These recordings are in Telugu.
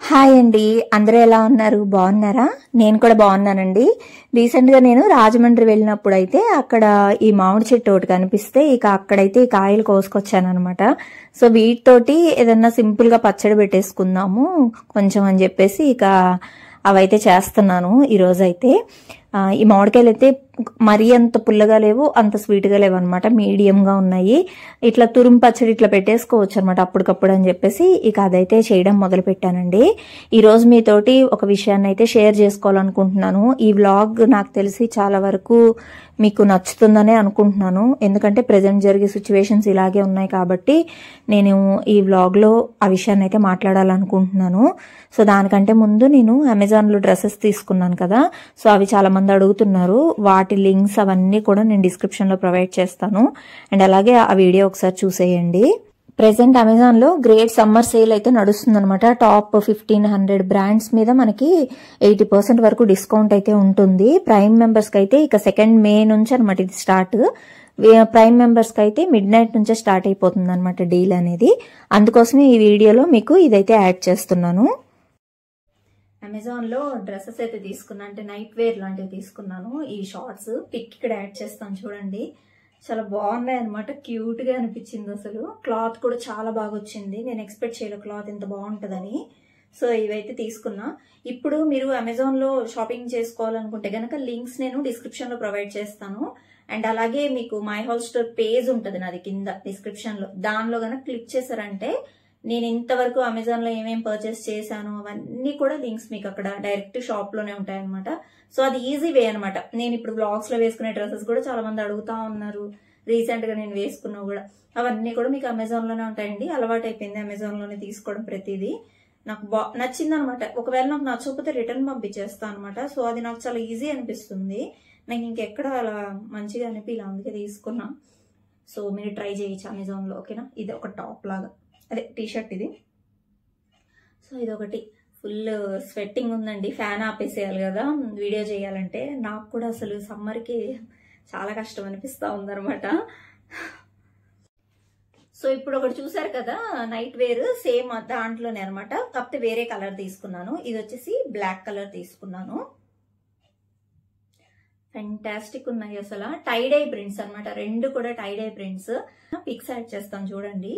హాయ్ అండి, అందరూ ఎలా ఉన్నారు? బాగున్నారా? నేను కూడా బాగున్నానండి. రీసెంట్గా నేను రాజమండ్రి వెళ్ళినప్పుడు అయితే అక్కడ ఈ మామిడి చెట్టు ఒకటి కనిపిస్తే ఇక అక్కడైతే ఈ కాయలు కోసుకొచ్చాను అనమాట. సో వీటితోటి ఏదన్నా సింపుల్గా పచ్చడి పెట్టేసుకుందాము కొంచెం అని చెప్పేసి ఇక అవైతే చేస్తున్నాను ఈరోజైతే. ఈ మామిడికాయలు అయితే మరీ అంత పుల్లగా లేవు, అంత స్వీట్గా లేవు అనమాట, మీడియంగా ఉన్నాయి. ఇట్లా తురుము పచ్చడి ఇట్లా పెట్టేసుకోవచ్చు అనమాట అప్పటికప్పుడు అని చెప్పేసి ఇక అదైతే చేయడం మొదలు పెట్టానండి. ఈరోజు మీతోటి ఒక విషయాన్ని అయితే షేర్ చేసుకోవాలనుకుంటున్నాను. ఈ వ్లాగ్ నాకు తెలిసి చాలా వరకు మీకు నచ్చుతుందనే అనుకుంటున్నాను, ఎందుకంటే ప్రజెంట్ జరిగే సిచ్యువేషన్స్ ఇలాగే ఉన్నాయి కాబట్టి నేను ఈ వ్లాగ్లో ఆ విషయాన్ని అయితే మాట్లాడాలనుకుంటున్నాను. సో దానికంటే ముందు నేను అమెజాన్లో డ్రెస్సెస్ తీసుకున్నాను కదా, సో అవి చాలా మంది అడుగుతున్నారు. వాటి లింక్స్ అవన్నీ కూడా నేను డిస్క్రిప్షన్లో ప్రొవైడ్ చేస్తాను, అండ్ అలాగే ఆ వీడియో ఒకసారి చూసేయండి. ప్రెసెంట్ అమెజాన్ లో గ్రేట్ సమ్మర్ సేల్ అయితే నడుస్తుంది అనమాట. టాప్ 1500 బ్రాండ్స్ మీద మనకి 80% వరకు డిస్కౌంట్ అయితే ఉంటుంది. ప్రైమ్ మెంబర్స్ కి అయితే ఇక 2 మే నుంచి అనమాట ఇది స్టార్ట్. ప్రైమ్ మెంబర్స్ కి అయితే మిడ్ నైట్ నుంచే స్టార్ట్ అయిపోతుంది అనమాట డీల్ అనేది. అందుకోసమే ఈ వీడియోలో మీకు ఇదైతే యాడ్ చేస్తున్నాను. అమెజాన్ లో డ్రెస్సెస్ అయితే తీసుకున్నా, అంటే నైట్ వేర్ లాంటివి తీసుకున్నాను. ఈ షార్ట్స్ పిక్ ఇక్కడ యాడ్ చేస్తాను చూడండి, చాలా బాగున్నాయి అనమాట, క్యూట్ గా అనిపించింది. అసలు క్లాత్ కూడా చాలా బాగా వచ్చింది, నేను ఎక్స్పెక్ట్ చేయలేదు క్లాత్ ఇంత బాగుంటుందని. సో ఇవైతే తీసుకున్నా. ఇప్పుడు మీరు అమెజాన్ లో షాపింగ్ చేసుకోవాలనుకుంటే గనక లింక్స్ నేను డిస్క్రిప్షన్ లో ప్రొవైడ్ చేస్తాను, అండ్ అలాగే మీకు మై హౌస్ స్టోర్ పేజ్ ఉంటుంది నాది కింద డిస్క్రిప్షన్ లో. దానిలో గనక క్లిక్ చేశారంటే నేను ఇంతవరకు అమెజాన్ లో ఏమేమి పర్చేస్ చేశాను అవన్నీ కూడా లింక్స్ మీకు అక్కడ డైరెక్ట్ షాప్ లోనే ఉంటాయన్నమాట. సో అది ఈజీ వే అనమాట. నేను ఇప్పుడు బ్లాగ్స్ లో వేసుకునే డ్రెస్సెస్ కూడా చాలా మంది అడుగుతా ఉన్నారు, రీసెంట్ గా నేను వేసుకున్నా కూడా. అవన్నీ కూడా మీకు అమెజాన్ లోనే ఉంటాయండి. అలవాటు అయిపోయింది అమెజాన్ లోనే తీసుకోవడం ప్రతిదీ. నాకు నచ్చింది అనమాట. ఒకవేళ నాకు నచ్చకపోతే రిటర్న్ పంపించేస్తాను అనమాట. సో అది నాకు చాలా ఈజీ అనిపిస్తుంది. నాకు ఇంకెక్కడ అలా మంచిగా అనిపించలే, అందుకే తీసుకున్నా. సో మీరు ట్రై చేయొచ్చు అమెజాన్ లో, ఓకేనా? ఇది ఒక టాప్ లాగా, అదే టీషర్ట్ ఇది. సో ఇదొకటి ఫుల్ స్వెట్టింగ్ ఉందండి, ఫ్యాన్ ఆపేసేయాలి కదా వీడియో చేయాలంటే. నాకు కూడా అసలు సమ్మర్కి చాలా కష్టం అనిపిస్తూ ఉందన్నమాట. సో ఇప్పుడు ఒకటి చూసారు కదా నైట్ వేర్, సేమ్ దాంట్లోనే అనమాట, కాకపోతే వేరే కలర్ తీసుకున్నాను. ఇది వచ్చేసి బ్లాక్ కలర్ తీసుకున్నాను. ఫెంటాస్టిక్ ఉన్నాయి అసలు. టైడ్ ఐ ప్రింట్స్ అనమాట, రెండు కూడా tie dye prints. Pics add చేస్తాను చూడండి.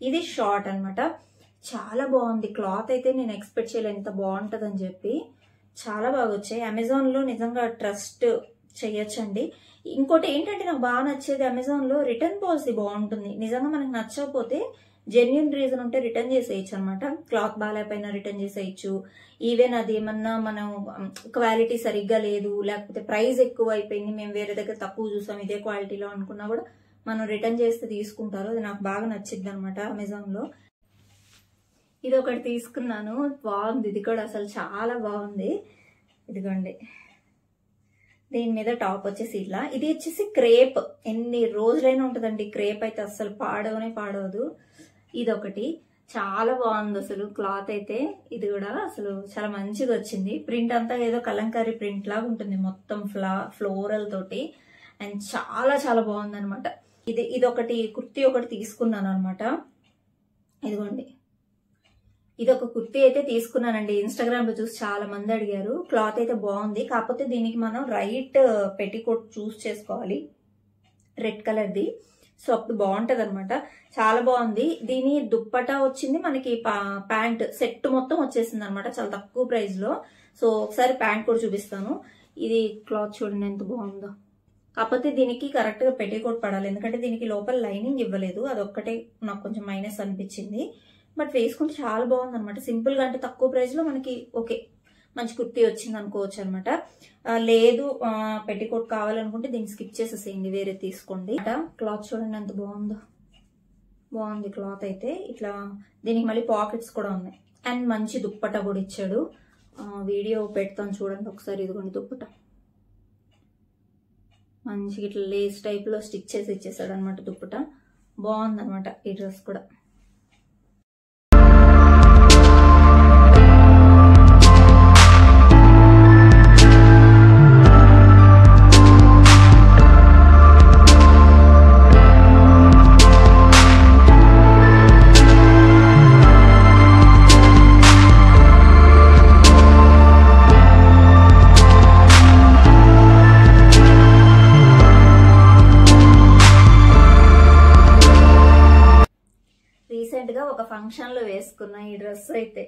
ఇది షార్ట్ అనమాట, చాలా బాగుంది క్లాత్ అయితే. నేను ఎక్స్పెక్ట్ చేయలేదు ఎంత బాగుంటుందని చెప్పి. చాలా బాగా వచ్చాయి. అమెజాన్ లో నిజంగా ట్రస్ట్ చేయొచ్చండి. ఇంకోటి ఏంటంటే నాకు బాగా నచ్చేది, అమెజాన్ లో రిటర్న్ పాలసీ బాగుంటుంది. నిజంగా మనకు నచ్చకపోతే జెన్యున్ రీజన్ ఉంటే రిటర్న్ చేసేయచ్చు అనమాట. క్లాత్ బాగాలేకపోయినా రిటర్న్ చేసేయచ్చు. ఈవెన్ అది ఏమన్నా మనం క్వాలిటీ సరిగ్గా లేదు, లేకపోతే ప్రైస్ ఎక్కువ అయిపోయింది, మేము వేరే దగ్గర తక్కువ చూసాం ఇదే క్వాలిటీలో అనుకున్నా కూడా మనం రిటర్న్ చేస్తే తీసుకుంటారు. అది నాకు బాగా నచ్చింది అనమాట అమెజాన్ లో. ఇది ఒకటి తీసుకున్నాను, బాగుంది. ఇది కూడా అసలు చాలా బాగుంది. ఇదిగోండి, దీని మీద టాప్ వచ్చేసి ఇట్లా. ఇది వచ్చేసి క్రేప్, ఎన్ని రోజులైనా ఉంటుందండి క్రేప్ అయితే, అసలు పాడవదు. ఇది ఒకటి చాలా బాగుంది అసలు క్లాత్ అయితే. ఇది కూడా అసలు చాలా మంచిగా వచ్చింది. ప్రింట్ అంతా ఏదో కలంకారీ ప్రింట్ లాగా ఉంటుంది, మొత్తం ఫ్లోరల్ తోటి, అండ్ చాలా చాలా బాగుంది అనమాట. ఇది ఒకటి కుర్తీ ఒకటి తీసుకున్నాను అనమాట. ఇదిగోండి, ఇది ఒక కుర్తీ అయితే తీసుకున్నానండి. ఇన్స్టాగ్రామ్ లో చూసి చాలా మంది అడిగారు. క్లాత్ అయితే బాగుంది, కాకపోతే దీనికి మనం రైట్ పెట్టికోట్ చూస్ చేసుకోవాలి, రెడ్ కలర్ది. సో అప్పుడు బాగుంటది అనమాట. చాలా బాగుంది. దీని దుప్పటా వచ్చింది మనకి, ప్యాంట్ సెట్ మొత్తం వచ్చేసింది అనమాట చాలా తక్కువ ప్రైస్ లో. సో ఒకసారి ప్యాంట్ కూడా చూపిస్తాను. ఇది క్లాత్ చూడండి ఎంత బాగుందో. కాకపోతే దీనికి కరెక్ట్ గా పెట్టికోట్ పడాలి, ఎందుకంటే దీనికి లోపల లైనింగ్ ఇవ్వలేదు. అదొక్కటే నాకు కొంచెం మైనస్ అనిపించింది. బట్ వేసుకుంటే చాలా బాగుంది అనమాట. సింపుల్ గా, అంటే తక్కువ ప్రైస్ లో మనకి ఓకే మంచి కుర్తీ వచ్చింది అనుకోవచ్చు అనమాట. లేదు పెట్టికోట్ కావాలనుకుంటే దీన్ని స్కిప్ చేసేసేయండి, వేరే తీసుకోండి. క్లాత్ చూడండి ఎంత బాగుందో, బాగుంది క్లాత్ అయితే. ఇట్లా దీనికి మళ్ళీ పాకెట్స్ కూడా ఉన్నాయి, అండ్ మంచి దుప్పట కూడా ఇచ్చాడు. వీడియో పెడతాను చూడండి ఒకసారి. ఇదిగోండి దుప్పట మంచిగా ఇట్లా లేస్ టైప్ లో స్టిచ్ చేసి ఇచ్చేసాడు అనమాట దుప్పట. బాగుంది అనమాట ఈ డ్రెస్ కూడా. ఫంక్షన్లో వేసుకున్న ఈ డ్రెస్ అయితే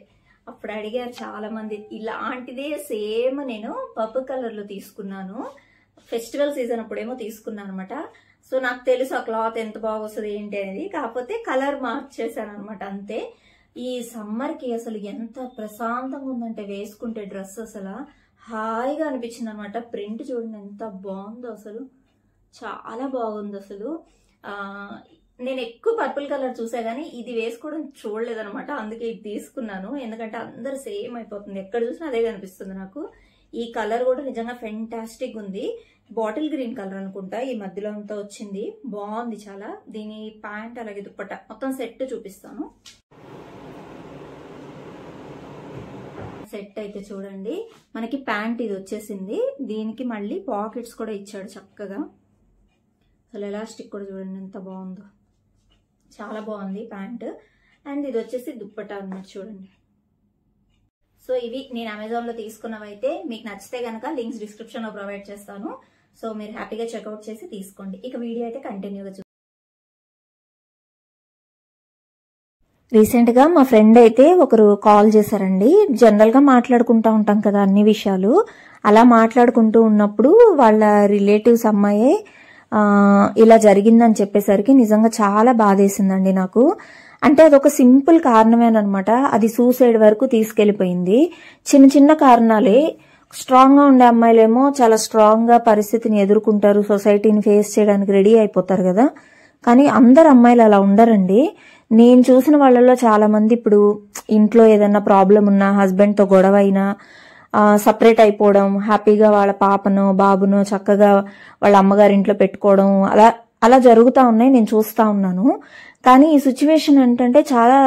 అప్పుడు అడిగారు చాలా మంది. ఇలాంటిదే సేమ్ నేను పర్పుల్ కలర్లో తీసుకున్నాను, ఫెస్టివల్ సీజన్ అప్పుడేమో తీసుకున్నాను అనమాట. సో నాకు తెలుసు ఆ క్లాత్ ఎంత బాగా వస్తుంది ఏంటి అనేది, కాకపోతే కలర్ మార్చేసాను అనమాట అంతే. ఈ సమ్మర్కి అసలు ఎంత ప్రశాంతంగా ఉందంటే వేసుకుంటే డ్రెస్ అసలు హాయిగా అనిపించింది అనమాట. ప్రింట్ చూడండి ఎంత బాగుందో, అసలు చాలా బాగుంది అసలు. నేను ఎక్కువ పర్పుల్ కలర్ చూసా కానీ ఇది వేసుకోవడం చూడలేదనమాట, అందుకే ఇది తీసుకున్నాను. ఎందుకంటే అందరు సేమ్ అయిపోతుంది, ఎక్కడ చూసినా అదే కనిపిస్తుంది నాకు. ఈ కలర్ కూడా నిజంగా ఫెంటాస్టిక్ ఉంది. బాటిల్ గ్రీన్ కలర్ అనుకుంటా, ఈ మధ్యలో అంతా వచ్చింది, బాగుంది చాలా. దీని ప్యాంట్ అలాగే దుప్పట మొత్తం సెట్ చూపిస్తాను. సెట్ అయితే చూడండి, మనకి ప్యాంట్ ఇది వచ్చేసింది, దీనికి మళ్ళీ పాకెట్స్ కూడా ఇచ్చాడు చక్కగా. అసలు ఎలాస్టిక్ కూడా చూడండి ఎంత బాగుందో, చాలా బాగుంది ప్యాంట్. అండ్ ఇది వచ్చేసి దుప్పటా అన్నమాట చూడండి. సో ఇవి నేను అమెజాన్లో తీసుకున్నవైతే, మీకు నచ్చితే కనుక లింక్స్ డిస్క్రిప్షన్లో ప్రొవైడ్ చేస్తాను. సో మీరు హ్యాపీగా చెక్అవుట్ చేసి తీసుకోండి. ఇక వీడియో అయితే కంటిన్యూగా చూడండి. రీసెంట్గా మా ఫ్రెండ్ అయితే ఒకరు కాల్ చేశారండి. జనరల్గా మాట్లాడుకుంటూ ఉంటాం కదా అన్ని విషయాలు, అలా మాట్లాడుకుంటూ ఉన్నప్పుడు వాళ్ళ రిలేటివ్స్ అమ్మాయే ఇలా జరిగిందని చెప్పేసరికి నిజంగా చాలా బాధేసిందండి నాకు. అంటే అదొక సింపుల్ కారణమేనమాట, అది సూసైడ్ వరకు తీసుకెళ్లిపోయింది. చిన్న చిన్న కారణాలే. స్ట్రాంగ్ గా ఉండే అమ్మాయిలేమో చాలా స్ట్రాంగ్ గా పరిస్థితిని ఎదుర్కొంటారు, సొసైటీని ఫేస్ చేయడానికి రెడీ అయిపోతారు కదా. కానీ అందరు అమ్మాయిలు అలా ఉండరండి. నేను చూసిన వాళ్ళలో చాలా మంది ఇప్పుడు ఇంట్లో ఏదైనా ప్రాబ్లం ఉన్నా, హస్బెండ్ తో గొడవ అయినా సపరేట్ అయిపోవడం, హ్యాపీగా వాళ్ళ పాపను బాబును చక్కగా వాళ్ళ అమ్మగారింట్లో పెట్టుకోవడం, అలా జరుగుతూ ఉన్నాయి, నేను చూస్తా ఉన్నాను. కానీ ఈ సిచ్యువేషన్ ఏంటంటే చాలా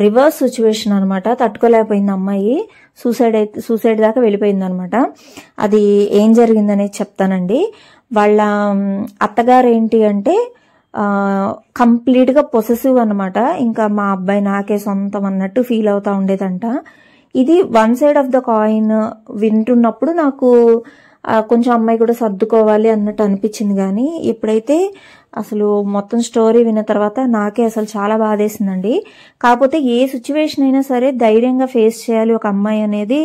రివర్స్ సిచ్యువేషన్ అనమాట. తట్టుకోలేకపోయింది అమ్మాయి, సూసైడ్ దాకా వెళ్ళిపోయింది అనమాట. అది ఏం జరిగిందనేది చెప్తానండి. వాళ్ళ అత్తగారు ఏంటి అంటే కంప్లీట్ గా పొసెసివ్ అనమాట. ఇంకా మా అబ్బాయి నాకే సొంతం అన్నట్టు ఫీల్ అవుతా ఉండేదంట. ఇది one side of the coin వింటున్నప్పుడు నాకు కొంచెం అమ్మాయి కూడా సర్దుకోవాలి అన్నట్టు అనిపించింది. కానీ ఎప్పుడైతే అసలు మొత్తం స్టోరీ విన్న తర్వాత నాకే అసలు చాలా బాధేసిందండి. కాకపోతే ఏ సిచ్యువేషన్ అయినా సరే ధైర్యంగా ఫేస్ చేయాలి ఒక అమ్మాయి అనేది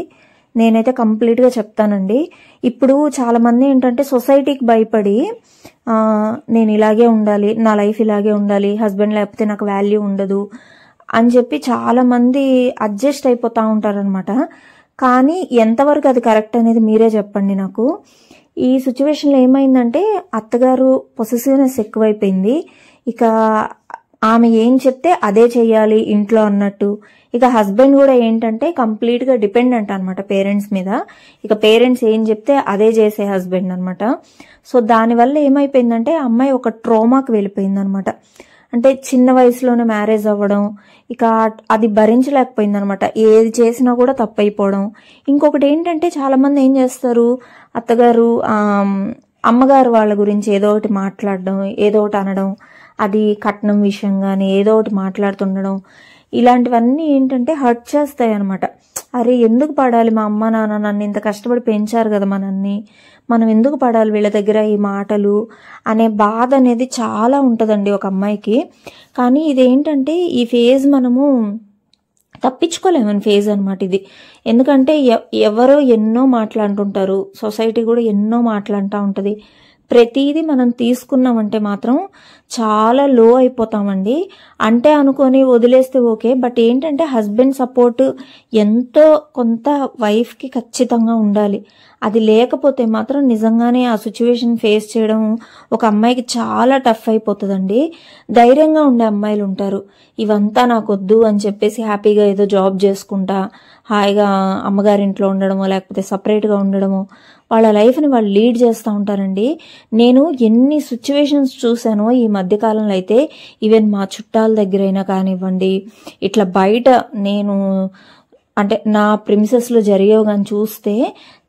నేనైతే కంప్లీట్ గా చెప్తానండి. ఇప్పుడు చాలా మంది ఏంటంటే సొసైటీకి భయపడి నేను ఇలాగే ఉండాలి, నా లైఫ్ ఇలాగే ఉండాలి, హస్బెండ్ లేకపోతే నాకు వాల్యూ ఉండదు అని చెప్పి చాలా మంది అడ్జస్ట్ అయిపోతా ఉంటారనమాట. కానీ ఎంతవరకు అది కరెక్ట్ అనేది మీరే చెప్పండి నాకు. ఈ సిచ్యువేషన్లో ఏమైందంటే అత్తగారు పొసెసివ్నెస్ ఎక్కువైపోయింది. ఇక ఆమె ఏం చెప్తే అదే చెయ్యాలి ఇంట్లో అన్నట్టు. ఇక హస్బెండ్ కూడా ఏంటంటే కంప్లీట్ గా డిపెండెంట్ అనమాట పేరెంట్స్ మీద. ఇక పేరెంట్స్ ఏం చెప్తే అదే చేసే హస్బెండ్ అనమాట. సో దానివల్ల ఏమైపోయిందంటే అమ్మాయి ఒక ట్రోమాకి వెళ్ళిపోయింది అనమాట. అంటే చిన్న వయసులోనే మ్యారేజ్ అవ్వడం, ఇక అది భరించలేకపోయింది అనమాట. ఏది చేసినా కూడా తప్పైపోవడం. ఇంకొకటి ఏంటంటే చాలా మంది ఏం చేస్తారు, అత్తగారు అమ్మగారు వాళ్ళ గురించి ఏదో ఒకటి మాట్లాడడం, ఏదో ఒకటి అనడం, అది కట్నం విషయం కానీ ఏదో ఒకటి మాట్లాడుతుండడం, ఇలాంటివన్నీ ఏంటంటే హర్ట్ చేస్తాయి అనమాట. అరే ఎందుకు పడాలి, మా అమ్మ నాన్న నన్ను ఇంత కష్టపడి పెంచారు కదా మనల్ని, మనం ఎందుకు పడాలి వీళ్ళ దగ్గర ఈ మాటలు అనే బాధ అనేది చాలా ఉంటుందండి ఒక అమ్మాయికి. కానీ ఇదేంటంటే ఈ ఫేజ్ మనము తప్పించుకోలేమని ఫేజ్ అనమాట ఇది. ఎందుకంటే ఎవరో ఎన్నో మాట్లాడుతుంటారు, సొసైటీ కూడా ఎన్నో మాట్లాడుతూ ఉంటుంది. ప్రతిదీ మనం తీసుకున్నామంటే మాత్రం చాలా లో అయిపోతామండి. అంటే అనుకొని వదిలేస్తే ఓకే, బట్ ఏంటంటే హస్బెండ్ సపోర్ట్ ఎంతో కొంత వైఫ్కి ఖచ్చితంగా ఉండాలి. అది లేకపోతే మాత్రం నిజంగానే ఆ సిచ్యువేషన్ ఫేస్ చేయడం ఒక అమ్మాయికి చాలా టఫ్ అయిపోతుందండి. ధైర్యంగా ఉండే అమ్మాయిలు ఉంటారు, ఇవంతా నాకు వద్దు అని చెప్పేసి హ్యాపీగా ఏదో జాబ్ చేసుకుంటా హాయిగా అమ్మగారింట్లో ఉండడమో లేకపోతే సపరేట్గా ఉండడమో వాళ్ళ లైఫ్ని వాళ్ళు లీడ్ చేస్తూ ఉంటారండి. నేను ఎన్ని సిచ్యువేషన్స్ చూశానో ఈ మధ్యకాలంలో అయితే, ఈవెన్ మా చుట్టాల దగ్గరైనా కానివ్వండి, ఇట్లా బయట నేను అంటే నా ప్రిమిసెస్లో జరిగేవి కానీ చూస్తే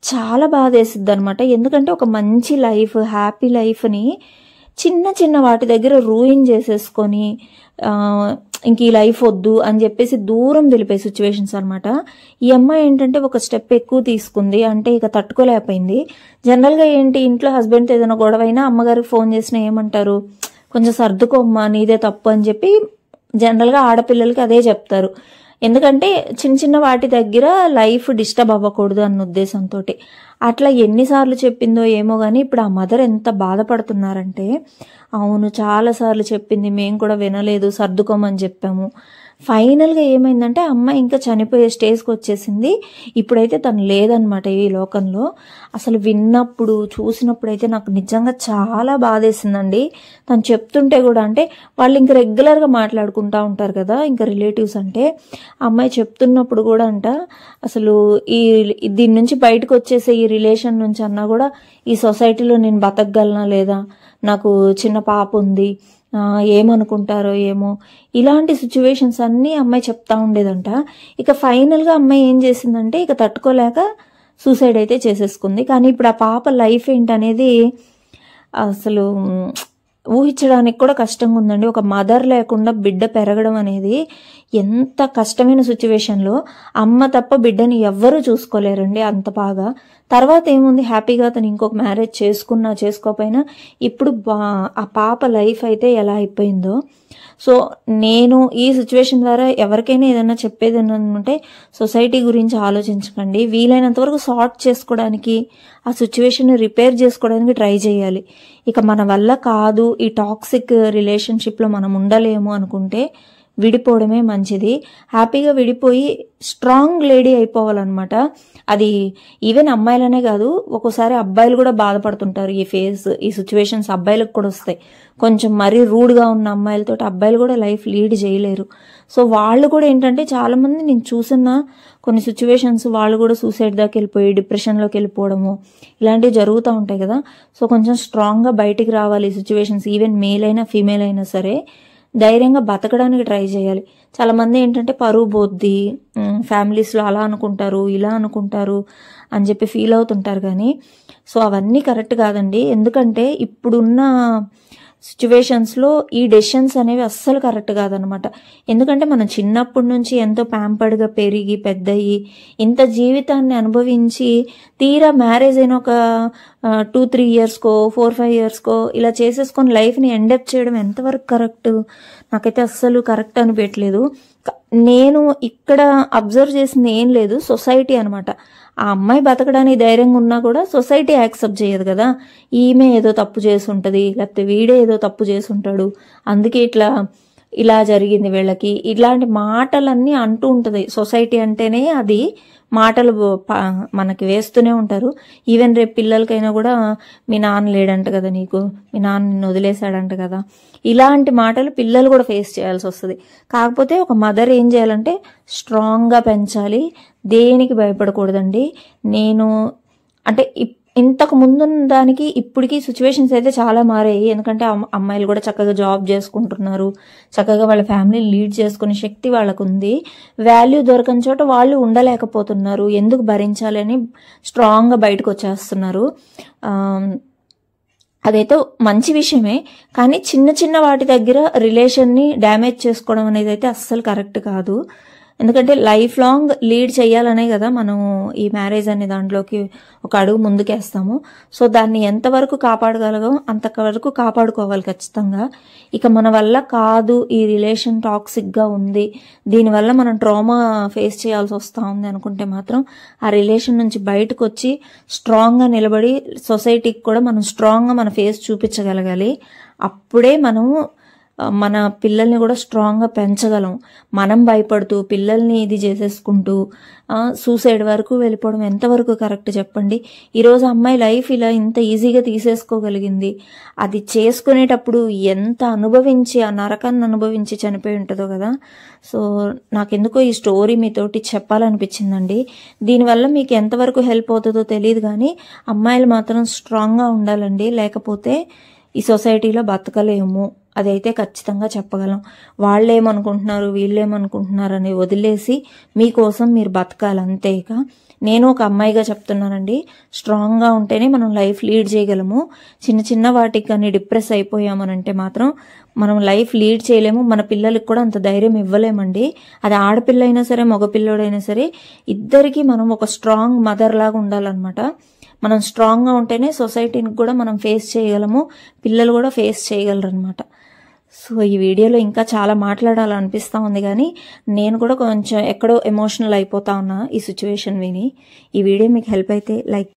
చాలా బాధ వేసిద్ది అనమాట. ఎందుకంటే ఒక మంచి లైఫ్, హ్యాపీ లైఫ్ని చిన్న చిన్న వాటి దగ్గర రూయిన్ చేసేసుకొని ఇంక ఈ లైఫ్ వద్దు అని చెప్పేసి దూరం వెళ్ళిపోయే సిచ్యువేషన్స్ అనమాట. ఈ అమ్మాయి ఏంటంటే ఒక స్టెప్ ఎక్కువ తీసుకుంది, అంటే ఇక తట్టుకోలేకపోయింది. జనరల్గా ఏంటి, ఇంట్లో హస్బెండ్తో ఏదైనా గొడవ అయినా అమ్మగారికి ఫోన్ చేసినా ఏమంటారు, కొంచెం సర్దుకోమ్మా నీదే తప్పు అని చెప్పి జనరల్గా ఆడపిల్లలకి అదే చెప్తారు. ఎందుకంటే చిన్న చిన్న వాటి దగ్గర లైఫ్ డిస్టర్బ్ అవ్వకూడదు అన్న ఉద్దేశంతో. అట్లా ఎన్నిసార్లు చెప్పిందో ఏమో కానీ ఇప్పుడు ఆ మదర్ ఎంత బాధపడుతున్నారంటే, అవును చాలాసార్లు చెప్పింది, మేము కూడా వినలేదు, సర్దుకోమని చెప్పాము. ఫైనల్గా ఏమైందంటే అమ్మాయి ఇంకా చనిపోయే స్టేజ్కి వచ్చేసింది. ఇప్పుడైతే తను లేదనమాట ఈ లోకంలో. అసలు విన్నప్పుడు చూసినప్పుడు అయితే నాకు నిజంగా చాలా బాధేసిందండి. తను చెప్తుంటే కూడా, అంటే వాళ్ళు ఇంకా రెగ్యులర్గా మాట్లాడుకుంటూ ఉంటారు కదా ఇంకా రిలేటివ్స్ అంటే, అమ్మాయి చెప్తున్నప్పుడు కూడా అసలు దీని నుంచి బయటకు వచ్చేసే ఈ రిలేషన్ నుంచి అన్నా కూడా ఈ సొసైటీలో నేను బతకగలనా లేదా, నాకు చిన్న పాప ఉంది, ఏమనుకుంటారో ఏమో, ఇలాంటి సిచ్యువేషన్స్ అన్నీ అమ్మాయి చెప్తా ఉండేదంట. ఇక ఫైనల్గా అమ్మాయి ఏం చేసిందంటే ఇక తట్టుకోలేక సూసైడ్ అయితే చేసేసుకుంది. కానీ ఇప్పుడు ఆ పాప లైఫ్ ఏంటనేది అసలు ఊహించడానికి కూడా కష్టంగా ఉందండి. ఒక మదర్ లేకుండా బిడ్డ పెరగడం అనేది ఎంత కష్టమైన సిచ్యువేషన్లో. అమ్మ తప్ప బిడ్డని ఎవ్వరూ చూసుకోలేరండి అంత బాగా. తర్వాత ఏముంది, హ్యాపీగా అతను ఇంకొక మ్యారేజ్ చేసుకున్నా చేసుకోకపోయినా ఇప్పుడు ఆ పాప లైఫ్ అయితే ఎలా అయిపోయిందో. సో నేను ఈ సిచ్యువేషన్ ద్వారా ఎవరికైనా ఏదైనా చెప్పేది ఏంటంటే, సొసైటీ గురించి ఆలోచించకండి, వీలైనంత వరకు సార్ట్ చేసుకోవడానికి, ఆ సిచ్యువేషన్ రిపేర్ చేసుకోవడానికి ట్రై చేయాలి. ఇక మన వల్ల కాదు, ఈ టాక్సిక్ రిలేషన్షిప్లో మనం ఉండలేము అనుకుంటే విడిపోవడమే మంచిది. హ్యాపీగా విడిపోయి స్ట్రాంగ్ లేడీ అయిపోవాలన్నమాట. అది ఈవెన్ అమ్మాయిలనే కాదు, ఒక్కోసారి అబ్బాయిలు కూడా బాధపడుతుంటారు. ఈ సిచ్యువేషన్స్ అబ్బాయిలకు కూడా వస్తాయి. కొంచెం మరీ రూడ్గా ఉన్న అమ్మాయిలతో అబ్బాయిలు కూడా లైఫ్ లీడ్ చేయలేరు. సో వాళ్ళు కూడా ఏంటంటే, చాలామంది నేను చూసిన కొన్ని సిచ్యువేషన్స్ వాళ్ళు కూడా సూసైడ్ దాకా వెళ్ళిపోయి డిప్రెషన్లోకి వెళ్ళిపోవడము ఇలాంటివి జరుగుతూ ఉంటాయి కదా. సో కొంచెం స్ట్రాంగ్గా బయటికి రావాలి ఈ సిచ్యువేషన్స్. ఈవెన్ మేల్ అయినా ఫీమేల్ అయినా సరే ధైర్యంగా బతకడానికి ట్రై చేయాలి. చాలామంది ఏంటంటే పరువు పోద్ది, ఫ్యామిలీస్లో అలా అనుకుంటారు ఇలా అనుకుంటారు అని చెప్పి ఫీల్ అవుతుంటారు. కానీ సో అవన్నీ కరెక్ట్ కాదండి. ఎందుకంటే ఇప్పుడున్న సిచ్యువేషన్స్లో ఈ డెసిషన్స్ అనేవి అస్సలు కరెక్ట్ కాదనమాట. ఎందుకంటే మనం చిన్నప్పటి నుంచి ఎంతో ప్యాంపర్డ్గా పెరిగి పెద్దయి ఇంత జీవితాన్ని అనుభవించి తీరా మ్యారేజ్ అయిన ఒక 2-3 ఇయర్స్కో 4-5 ఇయర్స్కో ఇలా చేసేసుకొని లైఫ్ని ఎండప్ చేయడం ఎంతవరకు కరెక్ట్? నాకైతే అస్సలు కరెక్ట్ అనిపించలేదు. నేను ఇక్కడ అబ్జర్వ్ చేసింది ఏం లేదు, సొసైటీ అనమాట. ఆ అమ్మాయి బతకడానికి ధైర్యంగా ఉన్నా కూడా సొసైటీ యాక్సెప్ట్ చేయదు కదా. ఈమె ఏదో తప్పు చేసి ఉంటుంది, లేకపోతే వీడే ఏదో తప్పు చేసి ఉంటాడు, అందుకే ఇలా జరిగింది వీళ్ళకి, ఇలాంటి మాటలన్నీ అంటూ ఉంటుంది. సొసైటీ అంటేనే అది మాటలు మనకి వేస్తూనే ఉంటారు. ఈవెన్ రేపు పిల్లలకైనా కూడా మీ నాన్న లేడంట కదా నీకు, మీ నాన్న నిన్ను వదిలేశాడంట కదా, ఇలాంటి మాటలు పిల్లలు కూడా ఫేస్ చేయాల్సి వస్తుంది. కాకపోతే ఒక మదర్ ఏం చేయాలంటే స్ట్రాంగ్గా పెంచాలి, దేనికి భయపడకూడదండి. నేను అంటే ఇంతకు ముందు దానికి ఇప్పటికీ సిచ్యువేషన్స్ అయితే చాలా మారాయి. ఎందుకంటే అమ్మాయిలు కూడా చక్కగా జాబ్ చేసుకుంటున్నారు, చక్కగా వాళ్ళ ఫ్యామిలీ లీడ్ చేసుకునే శక్తి వాళ్ళకు ఉంది. వాల్యూ దొరకని చోట వాళ్ళు ఉండలేకపోతున్నారు, ఎందుకు భరించాలి అని స్ట్రాంగ్గా బయటకు వచ్చేస్తున్నారు. అదైతే మంచి విషయమే. కానీ చిన్న చిన్న వాటి దగ్గర రిలేషన్ని డ్యామేజ్ చేసుకోవడం అనేది అయితే అస్సలు కరెక్ట్ కాదు. ఎందుకంటే లైఫ్ లాంగ్ లీడ్ చేయాలనే కదా మనం ఈ మ్యారేజ్ అనే దాంట్లోకి ఒక అడుగు ముందుకేస్తాము. సో దాన్ని ఎంతవరకు కాపాడగలగం అంతవరకు కాపాడుకోవాలి ఖచ్చితంగా. ఇక మన వల్ల కాదు, ఈ రిలేషన్ టాక్సిక్గా ఉంది, దీనివల్ల మనం ట్రామా ఫేస్ చేయాల్సి వస్తూ ఉంది అనుకుంటే మాత్రం ఆ రిలేషన్ నుంచి బయటకు వచ్చి స్ట్రాంగ్గా నిలబడి సొసైటీకి కూడా మనం స్ట్రాంగ్గా మన ఫేస్ చూపించగలగాలి. అప్పుడే మనము మన పిల్లల్ని కూడా స్ట్రాంగ్గా పెంచగలం. మనం భయపడుతూ పిల్లల్ని ఇది చేసేసుకుంటూ సూసైడ్ వరకు వెళ్ళిపోవడం ఎంతవరకు కరెక్ట్ చెప్పండి? ఈరోజు అమ్మాయి లైఫ్ ఇలా ఇంత ఈజీగా తీసేసుకోగలిగింది, అది చేసుకునేటప్పుడు ఎంత అనుభవించి ఆ నరకాన్ని అనుభవించి చనిపోయి ఉంటుందో కదా. సో నాకెందుకో ఈ స్టోరీ మీతోటి చెప్పాలనిపించిందండి. దీనివల్ల మీకు ఎంతవరకు హెల్ప్ అవుతుందో తెలియదు, కానీ అమ్మాయిలు మాత్రం స్ట్రాంగ్గా ఉండాలండి, లేకపోతే ఈ సొసైటీలో బతకలేము. అదైతే ఖచ్చితంగా చెప్పగలం. వాళ్ళేమనుకుంటున్నారు వీళ్ళేమనుకుంటున్నారు అని వదిలేసి మీకోసం మీరు బతకాలి అంతే. ఇక నేను ఒక అమ్మాయిగా చెప్తున్నానండి, స్ట్రాంగ్గా ఉంటేనే మనం లైఫ్ లీడ్ చేయగలము. చిన్న చిన్న వాటికి కానీ డిప్రెస్ అయిపోయామనంటే మాత్రం మనం లైఫ్ లీడ్ చేయలేము, మన పిల్లలకి కూడా అంత ధైర్యం ఇవ్వలేమండి. అది ఆడపిల్ల అయినా సరే మగపిల్లడైనా సరే ఇద్దరికి మనం ఒక స్ట్రాంగ్ మదర్ లాగా ఉండాలన్నమాట. మనం స్ట్రాంగ్గా ఉంటేనే సొసైటీని కూడా మనం ఫేస్ చేయగలము, పిల్లలు కూడా ఫేస్ చేయగలరు అనమాట. సో ఈ వీడియోలో ఇంకా చాలా మాట్లాడాలనిపిస్తూ ఉంది, కానీ నేను కూడా కొంచెం ఎక్కడో ఎమోషనల్ అయిపోతా ఉన్నా ఈ సిచ్యువేషన్ విని. ఈ వీడియో మీకు హెల్ప్ అయితే లైక్